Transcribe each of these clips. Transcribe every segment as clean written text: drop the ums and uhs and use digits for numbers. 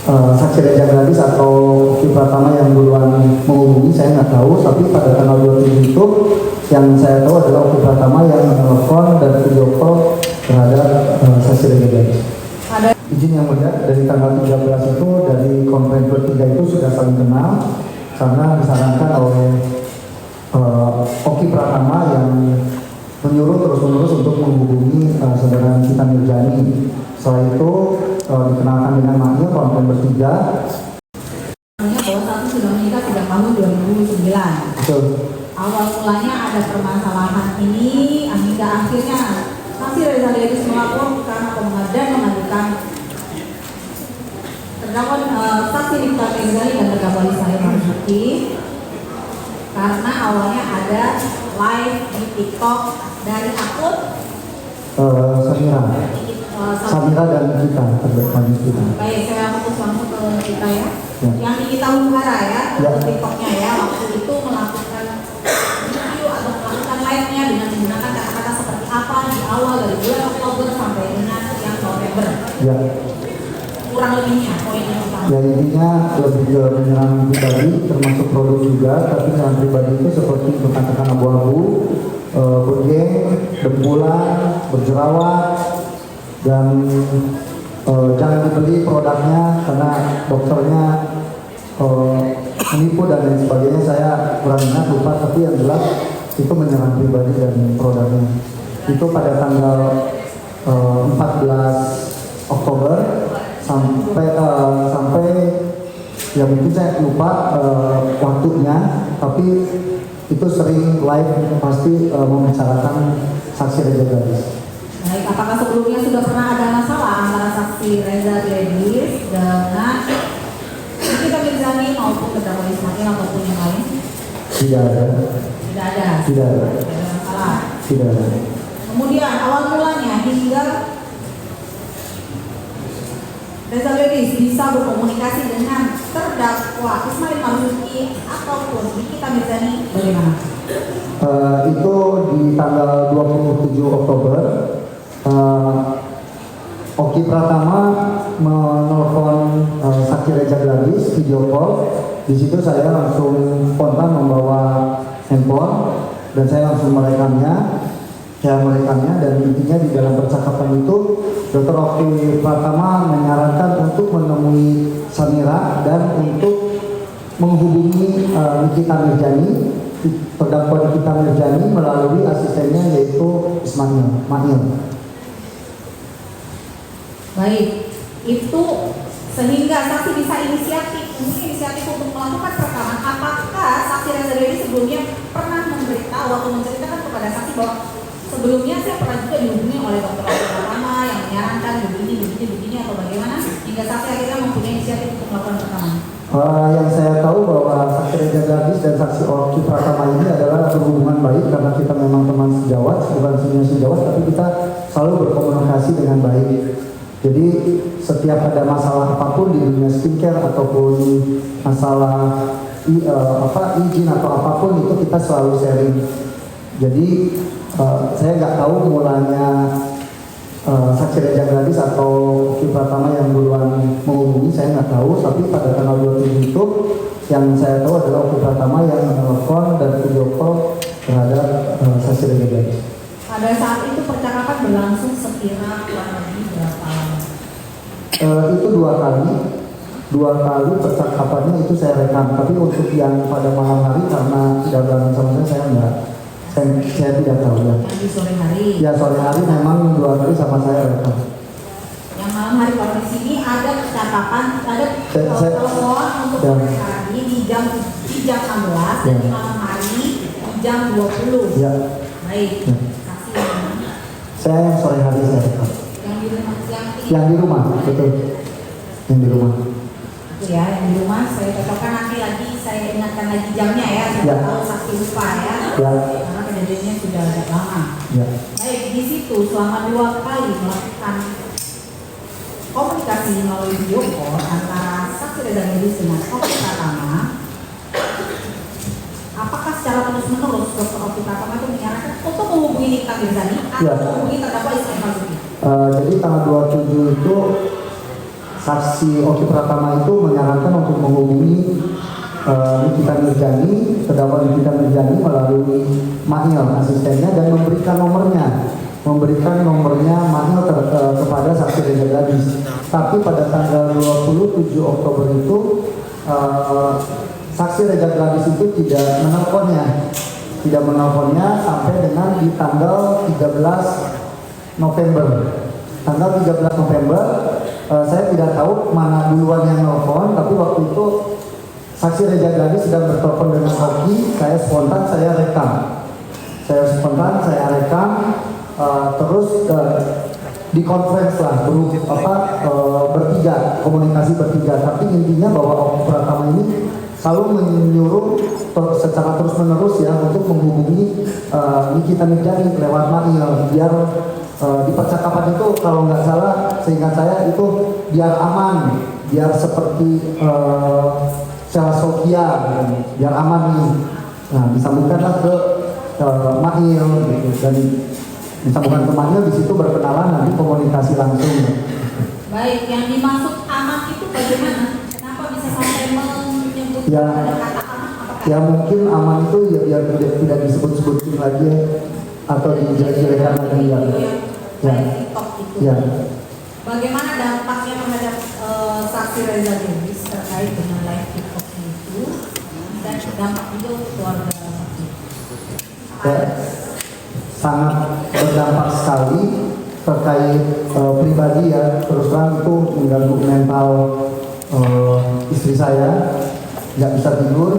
saksi Reza Gadis atau Oki Pratama yang duluan menghubungi, saya nggak tahu. Tapi pada tanggal 27 itu yang saya tahu adalah Oki Pratama yang menelpon dan video call terhadap saksi Reza Gadis. Izin yang mulia, dari tanggal 13 itu dari konferensi bertiga itu sudah saling kenal karena disarankan oleh Oki Pratama yang menyuruh terus-menerus untuk menghubungi saudara Nikita Mirzani. Setelah itu dikenalkan dengan maknya konten bertiga. Bahwa satu sudah menikah sejak tahun 2009. Betul. Awal mulanya ada permasalahan ini hingga akhirnya saksi Reza Gadis melapor karena dan mengajukan terdakwa saksi Nikita Mirzani dan terdakwa Salim Marzuki karena awalnya ada live di TikTok dari akun Samira dan kita terdepan kita. Baik, saya fokus langsung ke kita ya. Yang Nikita Humbara ya, TikToknya ya, waktu itu melakukan video atau melakukan live-nya dengan menggunakan kata-kata seperti apa di awal dari bulan Oktober sampai dengan yang November. Ya. Kurang lebihnya poinnya apa? Ya, intinya lebih ke menyerang pribadi termasuk produk juga, tapi menyerang pribadi itu seperti mengatakan abu-abu, bergeng, dempulan, berjerawat, dan jangan dibeli produknya karena dokternya menipu dan lain sebagainya. Saya kurang ingat, lupa, tapi yang jelas itu menyerang pribadi dan produknya. Itu pada tanggal 14 Oktober sampai ya mungkin saya lupa waktunya, tapi itu sering live pasti membicarakan saksi Reza Gadis. Baik, apakah sebelumnya sudah pernah ada masalah antara saksi Reza Gadis dengan Nikita Mirzani maupun terdakwa Ismail ataupun yang lain? Tidak ada. Tidak ada. Tidak ada. Tidak ada masalah. Tidak ada. Kemudian awal mulanya hingga Reza Gadis bisa berkomunikasi dengan terdakwa Ismail Marzuki ataupun Nikita Mirzani bagaimana? Itu di tanggal 27 Oktober. Oki Pratama menelpon saksi Reza Gadis video call. Di situ saya langsung spontan membawa handphone dan saya langsung merekamnya. Dan intinya di dalam percakapan itu Dr. Oki Pratama menyarankan untuk menemui Samira dan untuk menghubungi Nikita Mirzani, terdakwa Nikita Mirzani melalui asistennya yaitu Ismail. Baik, itu sehingga saksi bisa inisiatif untuk melakukan rekaman. Apakah saksi Reza Gadis sebelumnya pernah memberitahu atau menceritakan kepada saksi bahwa sebelumnya saya pernah juga dihubungi oleh Dr. Oki Pratama yang menyarankan begini atau bagaimana hingga saksi akhirnya mempunyai inisiatif untuk melakukan rekaman? Yang saya tahu bahwa saksi Reza Gadis dan saksi Oki Pratama ini adalah berhubungan baik karena kita memang teman sejawat, bukan sejawat, tapi kita selalu berkomunikasi dengan baik. Jadi setiap ada masalah apapun di dunia skincare ataupun masalah izin atau apapun itu kita selalu sharing. Jadi saya nggak tahu mulanya saksi Reza Gadis atau Oki Pratama yang duluan menghubungi, saya nggak tahu. Tapi pada tanggal 27 itu yang saya tahu adalah Oki Pratama yang menelpon dan video call terhadap saksi Reza Gadis. Pada saat itu percakapan berlangsung sekira kurang lebih berapa lama? Itu dua kali percakapannya itu saya rekam. Tapi untuk yang pada malam hari karena tidak bareng sama saya tidak tahu ya. Di sore hari? Ya, sore hari memang 2 kali sama saya rekam. Yang malam hari kalau di sini ada percakapan, ada telepon untuk sore hari di jam 16 dan di malam hari di jam 20. Ya. Baik. Ya. Kasih ya. Saya yang sore hari saya rekam. Yang di rumah, betul. Yang di rumah. Itu ya, yang di rumah saya cocokkan nanti lagi, saya ingatkan lagi jamnya ya, saya tahu saksi lupa ya. Karena kejadiannya sudah agak lama. Ya. Baik, di situ selama 2 kali melakukan komunikasi melalui video call antara saksi Reza Gadis dengan Oki Pratama. Apakah secara terus-menerus Dr. Oki Pratama itu menyarankan untuk menghubungi Nikita Mirzani atau menghubungi terdakwa Ismail Marzuki? Jadi tanggal 27 itu saksi Oki Pratama itu menyarankan untuk menghubungi Nikita Mirjani, terdakwa Nikita Mirjani melalui Mail asistennya dan memberikan nomornya Mail kepada saksi Reza Gadis. Tapi pada tanggal 27 Oktober itu saksi Reza Gadis itu tidak menelponnya sampai dengan di tanggal 13 November. Tanggal 13 November saya tidak tahu mana duluan yang nelfon, tapi waktu itu saksi Reza Gadis sedang bertelepon dengan Oki, saya spontan saya rekam, terus di conference lah bertiga, komunikasi bertiga. Tapi intinya bahwa Oki Pratama ini selalu menyuruh secara terus menerus ya untuk menghubungi Nikita Mirjani lewat Mail biar di percakapan itu kalau nggak salah seingat saya itu biar aman, biar seperti Sheila Sofia gitu, biar aman nih. Nah disambungkanlah ke Mail gitu, dan disambungkan ke Mail, di situ berkenalan, nanti komunikasi langsung. Baik, yang dimaksud aman itu bagaimana? Kenapa bisa sampai menyebut kata aman? Ya mungkin aman itu ya biar tidak disebut-sebutin lagi atau dijelek-jelekan lagi ya. Ya. Bagaimana dampaknya terhadap saksi Reza Gadis terkait dengan live TikTok itu dan dampak itu keluarga? Sangat berdampak sekali terkait pribadi ya, terus terang itu mengganggu mental istri saya, nggak bisa tidur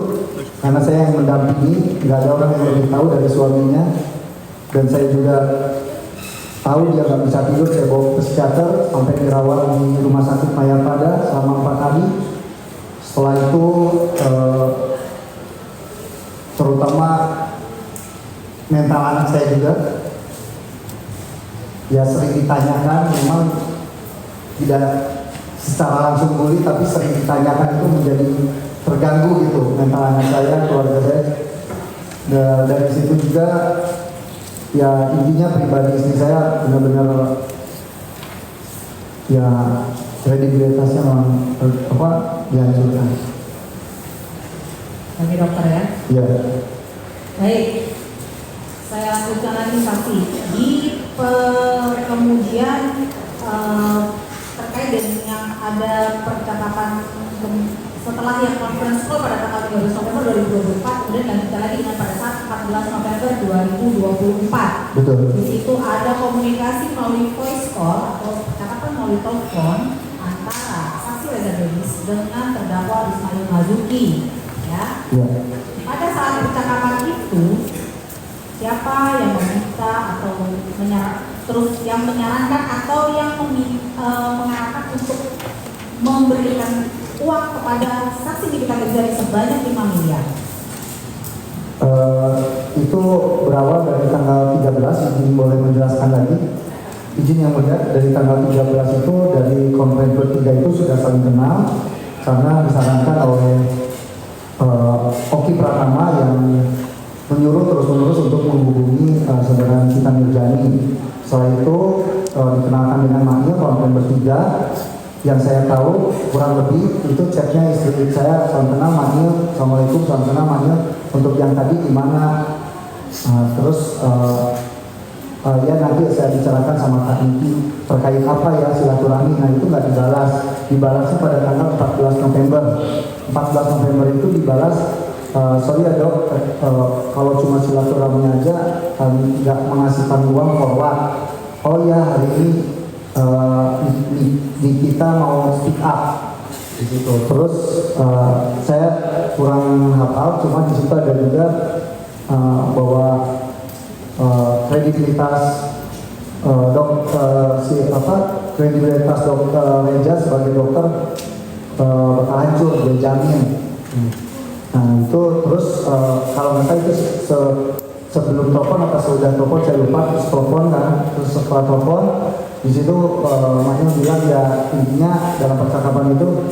karena saya yang mendampingi, nggak ada orang yang lebih tahu dari suaminya, dan saya juga tahu dia nggak bisa tidur. Saya bawa ke psikiater sampai dirawat di rumah sakit Mayapada selama 4 hari. Setelah itu terutama mental anak saya juga ya sering ditanyakan, memang tidak secara langsung bully tapi sering ditanyakan, itu menjadi terganggu gitu mental anak saya, keluarga saya. Dari situ juga ya intinya pribadi istri saya benar-benar ya kredibilitasnya dihancurkan. Bagi dokter ya? Ya. Baik, saya lanjutkan lagi saksi. Di kemudian terkait dengan yang ada percakapan setelah yang conference call pada tanggal 13 November 2024, kemudian lanjutkan lagi dengan pada saat 14 November 2024. Betul. Di situ ada komunikasi melalui voice call atau percakapan melalui telepon antara saksi Reza Gadis dengan terdakwa Ismail Marzuki. Ya. Pada saat percakapan itu, siapa yang meminta atau menyarankan atau yang mengarahkan untuk memberikan uang kepada saksi Nikita Mirjani sebanyak 5 miliar? Itu berawal dari tanggal 13, izin boleh menjelaskan lagi. Izin yang mulia, dari tanggal 13 itu dari konferensi bertiga itu sudah saling kenal karena disarankan oleh Oki Pratama yang menyuruh terus-menerus untuk menghubungi saudara Nikita Mirjani. Setelah itu dikenalkan dengan Mail konferensi bertiga. Yang saya tahu kurang lebih itu chatnya istri saya, salam kenal Mail, assalamualaikum, salam kenal Mail, untuk yang tadi gimana, terus ya nanti saya bicarakan sama Kak Niki terkait apa ya silaturahmi. Nah itu nggak dibalasnya pada tanggal 14 November. 14 November itu dibalas, sorry ya dok, kalau cuma silaturahmi aja nggak mengasihkan uang forward. Oh ya hari ini kita mau speak up di situ. Terus saya kurang hafal, cuma di situ ada juga bahwa kredibilitas kredibilitas dokter Reza sebagai dokter bakal hancur, dia jamin. Nah itu terus kalau nggak salah itu sebelum telepon atau sudah telepon saya lupa, terus telepon kan, terus setelah telepon di situ Mail bilang ya intinya dalam percakapan itu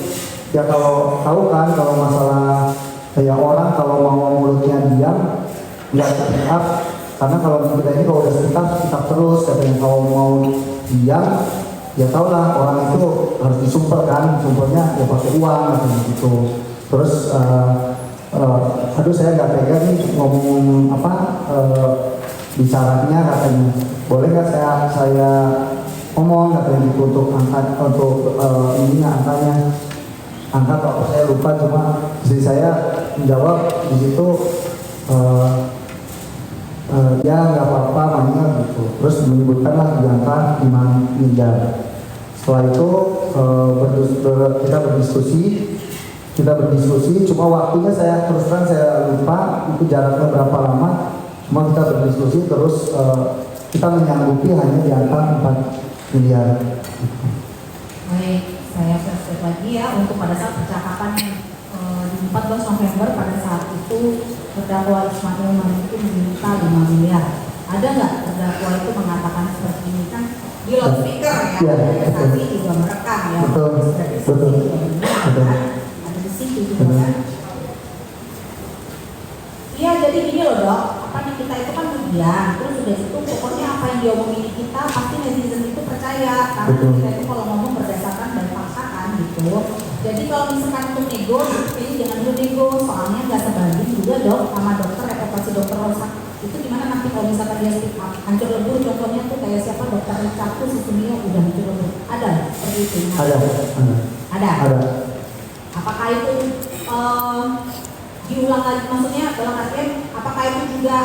ya kalau tahu kan kalau masalah kayak orang kalau mau mulutnya diam nggak speak up, karena kalau kita ini kalau udah speak up terus, katanya kalau mau diam ya tau lah orang itu harus disumpel kan, sumpelnya ya pakai uang atau gitu. Terus aduh saya nggak tega nih ngomong apa bicaranya, katanya boleh nggak saya ngomong, katanya gitu untuk angkat untuk ininya angka apa saya lupa, cuma istri saya menjawab di situ ya nggak apa-apa Mania gitu, terus menyebutkanlah di angka 5 miliar. Setelah itu kita berdiskusi, cuma waktunya saya terus terang saya lupa itu jaraknya berapa lama, cuma kita berdiskusi terus kita menyanggupi hanya di angka 4 miliar. Baik, saya flashback lagi ya untuk pada saat percakapan di 14 November pada saat itu terdakwa Ismail Marzuki meminta 5 miliar. Ada nggak terdakwa itu mengatakan seperti ini, kan di loudspeaker ya, ada saksi juga merekam ya. Betul. Ada di situ juga kan. Iya, jadi gini loh dok, apa nih, kita itu kan ujian, terus udah itu pokoknya apa yang diomongin kita pasti netizen itu percaya, karena kita itu kalau ngomong berdasarkan dan fakta kan gitu. Jadi kalau misalkan untuk nego, ini jangan dulu nego, soalnya nggak sebanding juga dok sama dokter reputasi dokter Rosa. Itu gimana nanti kalau misalkan dia speak up, hancur lebur, contohnya tuh kayak siapa dokter Richard tuh Susumio udah hancur lebur. Ada seperti itu? Ada. Apakah itu diulang lagi, maksudnya dalam artian apakah itu juga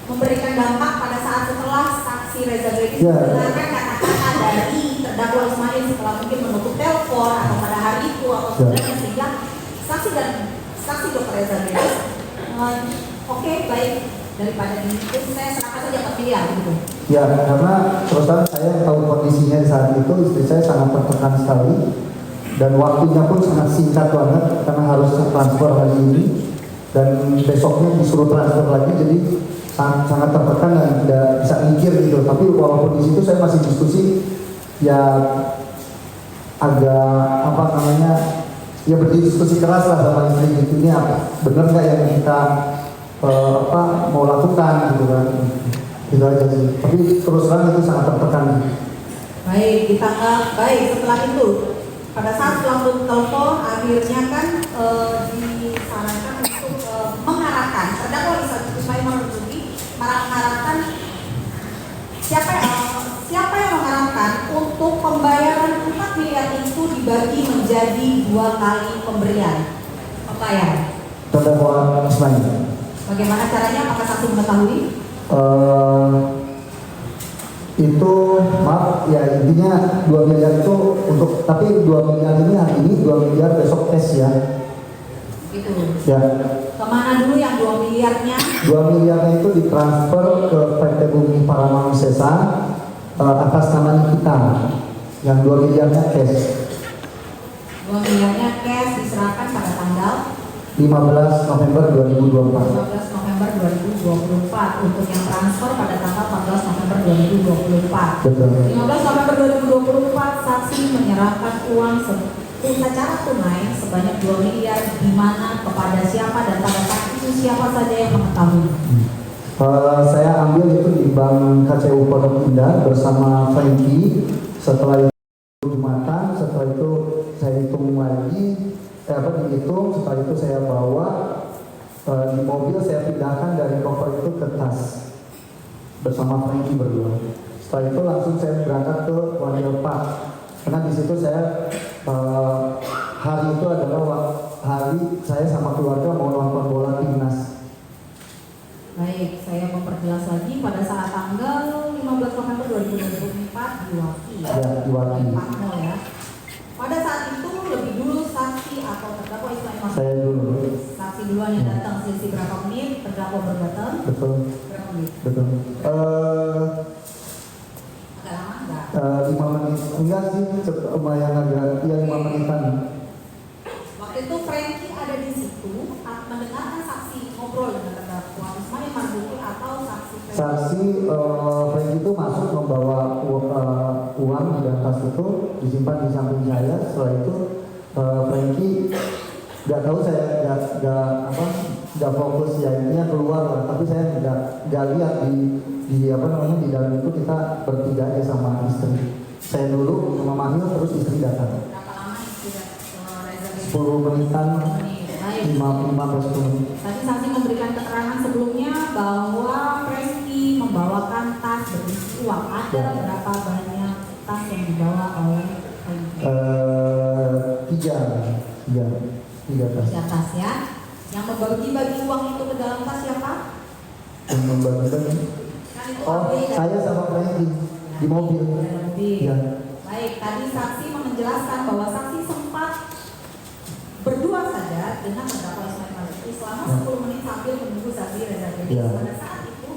memberikan dampak pada saat setelah saksi Reza Gredis mendengarkan kata-kata dari terdakwa Ismail setelah mungkin menutup telepon atau pada hari itu atau sebenarnya, sehingga saksi dokter Reza Gredis oke, baik, daripada itu saya serahkan saja ke dia gitu. Ya, karena terus terang saya tahu kondisinya di saat itu, istri saya sangat tertekan sekali. Dan waktunya pun sangat singkat banget karena harus transfer hari ini dan besoknya disuruh transfer lagi, jadi sangat tertekan dan tidak bisa mikir gitu. Tapi walaupun di situ saya masih diskusi, ya agak apa namanya, ya berdiskusi keras lah sama istri gitu, ini benar nggak yang kita mau lakukan gitu kan, gitu aja sih. Tapi terus terang itu sangat tertekan. Baik, baik, setelah itu pada saat pelanggan telepon akhirnya kan disarankan untuk mengharapkan terdakwa Ismail Marzuki mengharapkan siapa yang mengharapkan untuk pembayaran 4 miliar itu dibagi menjadi 2 kali pemberian pembayaran. Terdakwa Ismail. Bagaimana caranya? Apakah saksi mengetahui? Itu maaf ya, intinya 2 miliar itu untuk, tapi 2 miliar ini hari ini, 2 miliar besok tes ya. Itu. Ya. Kemana dulu yang 2 miliarnya? 2 miliarnya itu ditransfer ke PT Bumi Paramount Sesa atas nama kita. Yang 2 miliarnya cash. 2 miliarnya cash diserahkan pada tanggal 15 November 2024. 15 November 2024 untuk yang transfer pada tanggal 14 November 2024. Betul. 15 November 2024 saksi menyerahkan uang secara tunai sebanyak 2 miliar, di mana kepada siapa dan pada saat itu siapa saja yang mengetahui. Saya ambil itu di Bank KCU Pondok Indah bersama Frankie. Setelah itu Jumatan, setelah itu saya hitung lagi, dihitung, setelah itu saya bawa di mobil, saya pindahkan dari koper itu ke tas bersama Frankie berdua. Setelah itu langsung saya berangkat ke Wanil Park, karena di situ saya hari itu adalah hari saya sama keluarga mau nonton bola timnas. Baik, saya memperjelas lagi pada saat tanggal 15 November 2024 di Waki. Ya, di Waki. Pak Mo ya. Pada saat itu lebih dulu saksi atau terdakwa Ismail Marzuki. Saya dulu. Saksi duluan yang datang, selisih berapa menit, terdakwa berdatang. Betul. Berapa menit? Betul. Agak lama enggak? 5 menit. Enggak sih, lumayan agak, ya 5 menitan. Waktu itu Frankie ada di situ mendengarkan saksi ngobrol dengan terdakwa Ismail Marzuki atau saksi Frankie? Saksi Frankie itu masuk membawa uang di dalam tas itu, disimpan di samping saya. Setelah itu Frankie nggak tahu, saya nggak fokus ya, intinya keluar lah. Tapi saya nggak lihat di dalam itu kita bertiga aja sama istri. Saya dulu memanggil terus istri datang. Berapa lama istri Reza Dewi? 10 menitan, Baik. 5 10 menit. Tadi saksi memberikan keterangan sebelumnya bahwa Franky membawakan tas berisi uang. Ada berapa banyak tas yang dibawa oleh Franky? Tiga tas. 3 tas ya. Yang membagi-bagi uang itu ke dalam tas siapa? Yang membagikan. Kan itu Oh, AB dan- saya sama Franky di mobil. Dalam mobil. Ya. Baik, tadi saksi menjelaskan bahwa saksi sempat berdua saja dengan terdakwa Ismail Marzuki selama 10 menit sambil menunggu saksi Reza Dewi. Ya. Pada saat itu,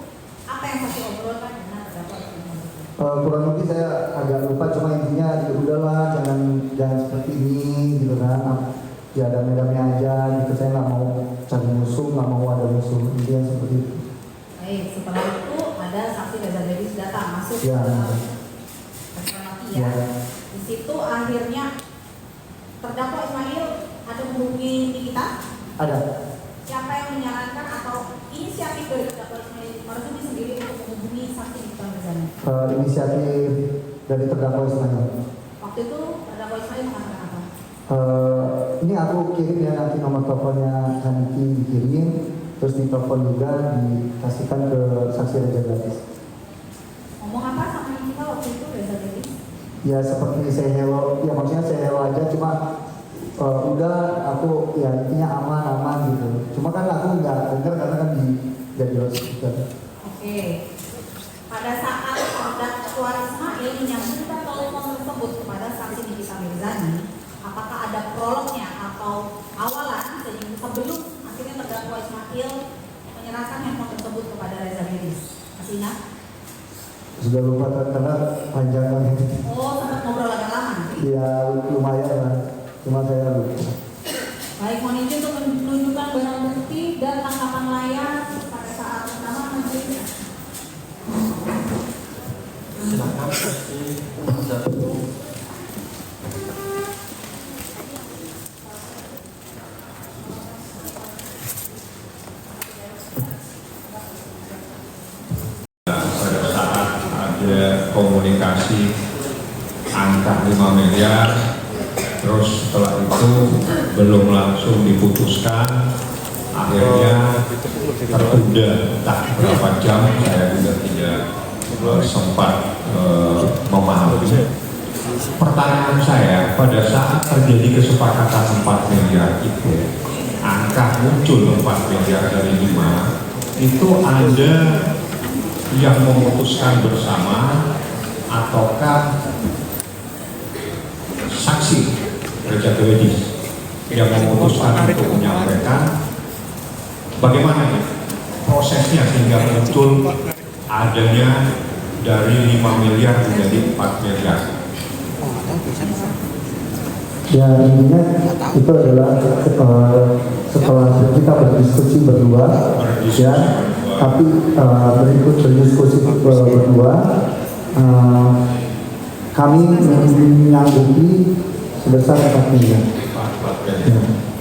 apa yang saksi obrolkan dengan terdakwa Ismail Marzuki? Kurang lebih saya agak lupa, cuma intinya ya udahlah jangan seperti ini gitu kan. Ya damai-damai aja gitu, saya nggak mau cari musuh, nggak mau ada musuh, intinya seperti itu. Baik, setelah itu ada saksi Reza Dewi datang masuk Ya. ke Maki ya. Ya. Di situ akhirnya terdakwa Ismail ada menghubungi kita. Ada. Siapa yang menyarankan atau inisiatif dari terdakwa Ismail Marzuki sendiri untuk menghubungi saksi Nikita Mirzani? Inisiatif dari terdakwa Ismail. Waktu itu terdakwa Ismail mengatakan apa? Ini aku kirim ya, nanti nomor teleponnya Haniki dikirim, terus ditelepon juga dikasihkan ke saksi Reza Gadis. Ngomong apa sama kita waktu itu Reza Dewi? Ya seperti saya hello, ya maksudnya saya hello aja, cuma udah aku ya intinya aman gitu. Cuma kan aku nggak dengar karena kan jadi loudspeaker. Oke. Pada saat terdakwa Ismail menyambungkan telepon tersebut kepada saksi Nikita Mirzani, apakah ada prolognya atau awalan sebelum akhirnya terdakwa Ismail menyerahkan handphone tersebut kepada Reza Dewi? Masih ingat? Sudah lupa karena panjang banget. Oh, sempat ngobrol agak lama. Ya lumayan lah, cuma saya lupa. Baik, mohon izin untuk menunjukkan barang bukti dan tangkapan layar pada saat pertama mencerita. Silakan saksi satu. Pada saat ada komunikasi angka 5 miliar, terus setelah itu belum langsung diputuskan, akhirnya tertunda tak berapa jam, saya juga tidak sempat memahami. Pertanyaan saya, pada saat terjadi kesepakatan 4 miliar itu, angka muncul 4 miliar dari 5, itu ada yang memutuskan bersama ataukah saksi Reza Dewi yang memutuskan untuk menyampaikan bagaimana prosesnya sehingga muncul adanya dari 5 miliar menjadi 4 miliar. Ya intinya itu adalah setelah kita berdiskusi berdua, ya, tapi berikut berdiskusi berdua, kami menyanggupi sebesar 4 miliar.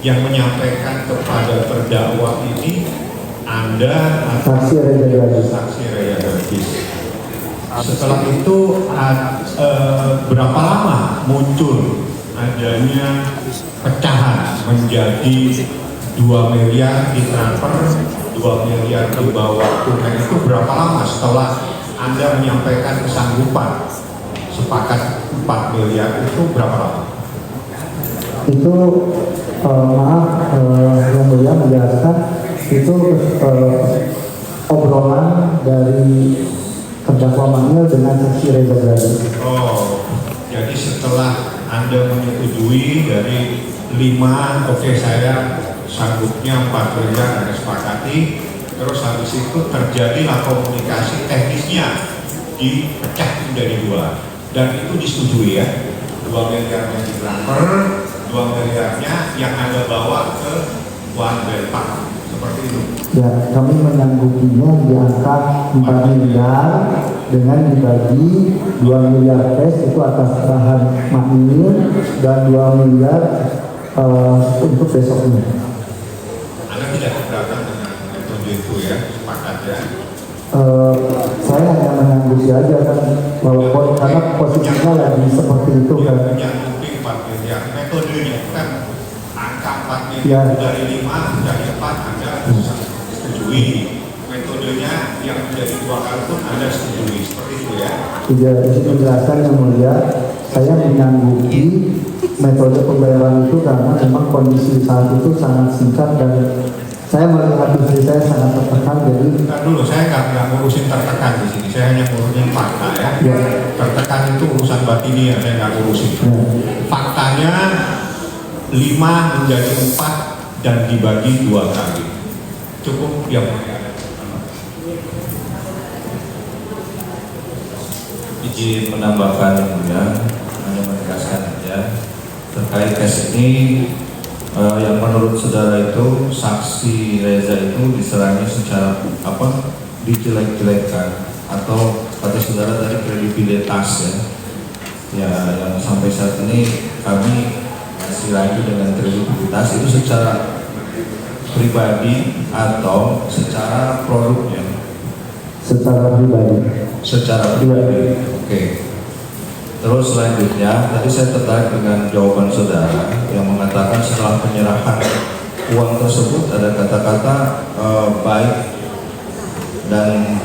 Yang menyampaikan kepada terdakwa ini Anda atau Saksi Reza Gadis. saksi Reza Gadis. Setelah itu berapa lama muncul adanya pecahan menjadi 2 miliar ditransfer, 2 miliar dibawa tunai, itu berapa lama setelah Anda menyampaikan kesanggupan sepakat 4 miliar itu berapa lama? Itu maaf yang mulia menjelaskan itu obrolan dari terdakwa Manil dengan saksi Reza Gadis. Oh, jadi setelah Anda menyetujui dari 5, oke saya sanggupnya 4 miliar Anda sepakati, terus habis itu terjadilah komunikasi teknisnya dipecah menjadi 2 dan itu disetujui ya, 2 miliarnya ditransfer, 2 miliarnya yang Anda bawa ke One Belt seperti itu. Ya, kami menyanggupinya di angka 4 miliar dengan dibagi 2 miliar cash itu atas bahan makmil dan 2 miliar untuk besoknya. Anda tidak keberatan dengan metode itu ya, sepakat ya. saya hanya menyanggupi aja kan, walaupun karena posisinya lagi seperti itu kan. Menyanggupi 4 miliar. Metodenya kan angka 4 miliar Ya. dari 5 dari 4 Anda setujui. Metodenya yang menjadi 2 kali pun Anda setujui. Seperti itu ya. Tidak izin menjelaskan yang mulia, saya menyanggupi metode pembayaran itu karena memang kondisi saat itu sangat singkat dan saya melihat istri saya sangat tertekan, jadi Bentar dulu, saya nggak ngurusin tertekan di sini. Saya hanya ngurusin fakta ya. Ya. Tertekan itu urusan batinnya, saya nggak ngurusin. ya, Faktanya 5 menjadi 4 dan dibagi 2 kali. Cukup ya. Izin menambahkan ya, hanya menegaskan aja terkait tes ini yang menurut saudara itu saksi Reza itu diserangnya secara dijelek-jelekkan atau kata saudara tadi kredibilitas ya yang sampai saat ini kami masih lagi dengan kredibilitas itu secara pribadi atau secara produknya secara pribadi. secara pribadi. Oke. Terus selanjutnya, tadi saya tertarik dengan jawaban saudara yang mengatakan setelah penyerahan uang tersebut ada kata-kata baik dan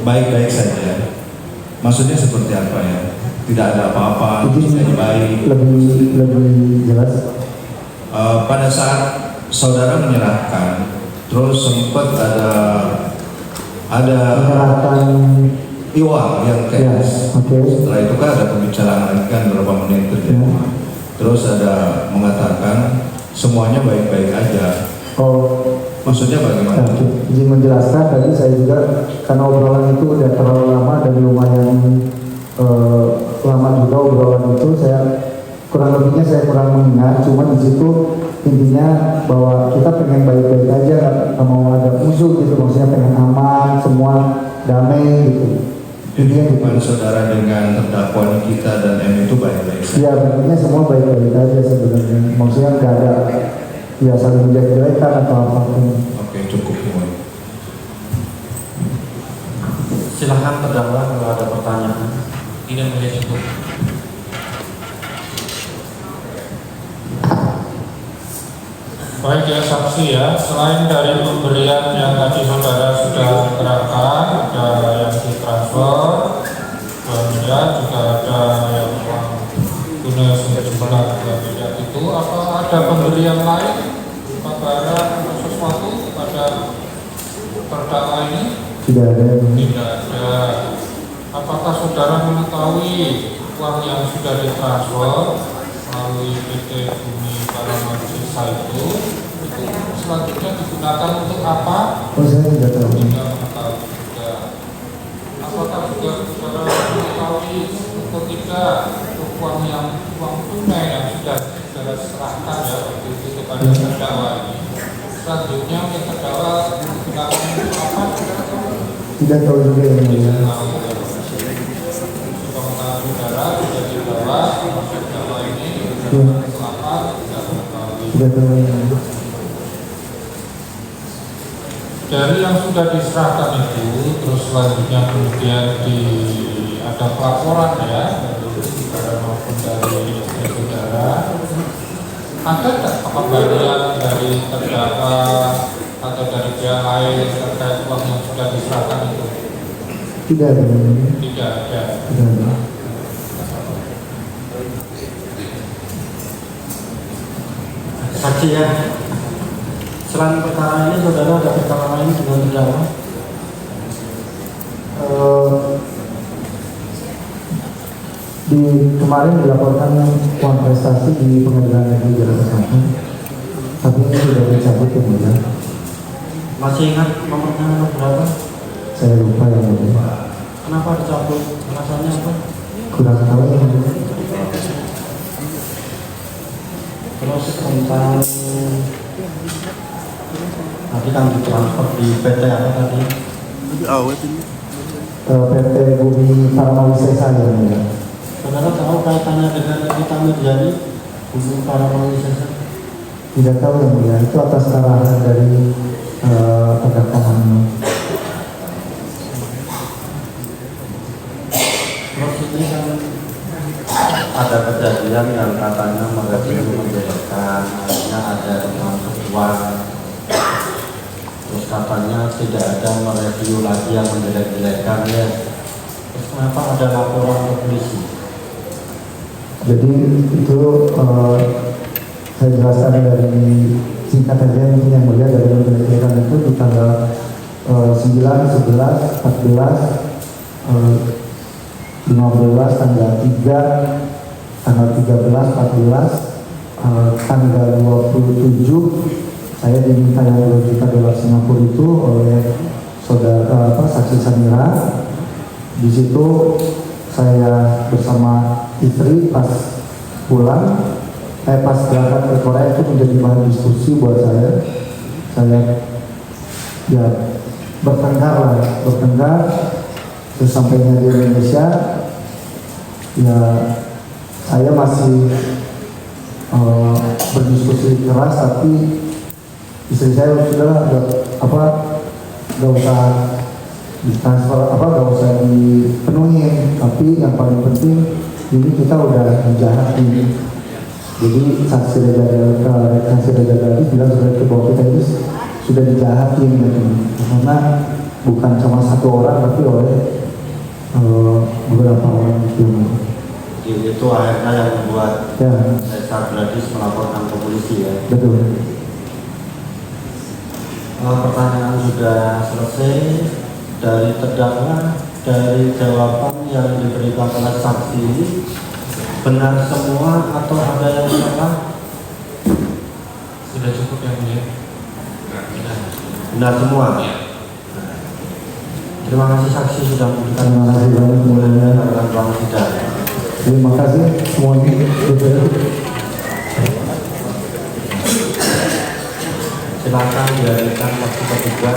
baik-baik saja. Maksudnya seperti apa ya? Tidak ada apa-apa, Jadi baik. lebih jelas. Pada saat saudara menyerahkan, terus sempat ada Menyerahkan uang yang ya, cash. oke. Setelah itu kan ada pembicaraan lagi kan beberapa menit terjadi. Ya. Terus ada mengatakan semuanya baik-baik aja. Oh, Maksudnya bagaimana? nah, izin menjelaskan tadi saya juga karena obrolan itu udah terlalu lama dan lumayan lama juga obrolan itu, saya kurang lebihnya saya kurang mengingat, cuma di situ intinya bahwa kita pengen baik-baik aja, nggak mau ada musuh gitu, maksudnya pengen aman, semua damai gitu. Intinya gitu. Hubungan saudara dengan terdakwa kita dan M itu baik-baik saja. Ya, intinya semua baik-baik aja sebenarnya, maksudnya nggak ada ya saling menjelek-jelekan atau apapun. Oke, cukup semua. Silahkan terdakwa kalau ada pertanyaan. Tidak boleh cukup. Baik ya saksi ya, selain dari pemberian yang tadi saudara sudah terangkan, ada yang ditransfer, kemudian juga ada yang uang tunai sejumlah 2 miliar itu, apa ada pemberian lain, barang atau sesuatu kepada terdakwa ini? Tidak ada. Tidak ada. Apakah saudara mengetahui uang yang sudah ditransfer melalui PT Bumi Paramagisa itu selanjutnya digunakan untuk apa? Oh, saya tidak tahu. Tidak mengetahui juga. Apakah juga saudara mengetahui atau tidak untuk uang tunai yang sudah saudara serahkan ya waktu itu kepada terdakwa ini? Selanjutnya untuk terdakwa digunakan untuk apa? Tidak tahu juga yang mulia. Saudara sudah dibawa masuk terdakwa ini selamat tidak mengetahui. Tidak tahu yang mulia. Dari yang sudah diserahkan itu, terus selanjutnya kemudian ada pelaporan ya, dari saudara maupun dari istri saudara. Ada tidak pemberian dari terdakwa atau dari pihak lain terkait uang yang sudah diserahkan itu? Tidak ada. Tidak ada. Tidak ada. Saksi ya. Selain perkara ini, saudara ada perkara lain dengan terdakwa? Di kemarin dilaporkan uang prestasi di pengadilan negeri Jakarta Selatan, tapi ini sudah dicabut yang mulia. Masih ingat nomornya nomor berapa? Saya lupa yang mulia. Kenapa dicabut? Alasannya apa? Kurang tahu yang mulia. Terus tentang tadi kan ditransfer di PT apa tadi? PT Bumi Paramagisa yang mulia. Saudara tahu kaitannya dengan Rita Mirjani, Bumi Paramagisa? Tidak tahu yang mulia. Itu atas arahan dari terdakwa. ada kejadian yang katanya mereview membelokkan, akhirnya ada temuan temuan, terus katanya tidak ada mereview lagi yang menjelek-jelekan ya. Terus kenapa ada laporan ke polisi? Jadi itu saya jelaskan dari singkat saja mungkin yang mulia dari penelitian itu di tanggal 9, 11, 14, 15, tanggal 3, tanggal 13, 14, tanggal 27 saya diminta yang $2 juta Singapura itu oleh saudara saksi Samira. Di situ saya bersama istri pas pulang, pas berangkat ke Korea itu menjadi bahan diskusi buat saya ya bertengkar, terus sampainya di Indonesia ya saya masih berdiskusi keras, tapi istri saya sudah nggak usah ditransfer, nggak usah dipenuhi, tapi yang paling penting ini kita udah dijahati. Jadi saksi Raja Gali bilang sebenarnya bahwa kita ini sudah dijahatin gitu, karena bukan cuma satu orang tapi oleh beberapa orang itu. Jadi itu akhirnya yang membuat Ya, Reza Gladys melaporkan ke polisi ya. betul. Pertanyaan sudah selesai. Dari terdakwa, dari jawaban yang diberikan oleh saksi ini benar semua atau ada yang salah? Sudah cukup yang mulia. Benar semua. Terima kasih saksi sudah memberikan Terima kasih banyak mulia. dalam ruang sidang. Terima kasih semuanya. Silakan dialihkan waktu ketiga.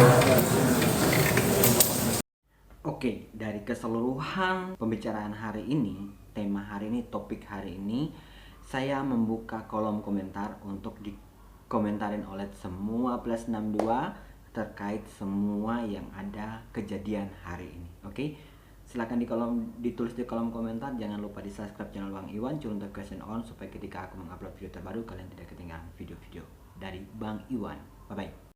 Oke, dari keseluruhan pembicaraan hari ini, tema hari ini, topik hari ini, saya membuka kolom komentar untuk dikomentarin oleh semua plus 62 terkait semua yang ada kejadian hari ini. Oke, silakan ditulis di kolom komentar. Jangan lupa di subscribe channel Bang Iwan, turn notification on supaya ketika aku mengupload video terbaru kalian tidak ketinggalan video-video dari Bang Iwan. Bye bye.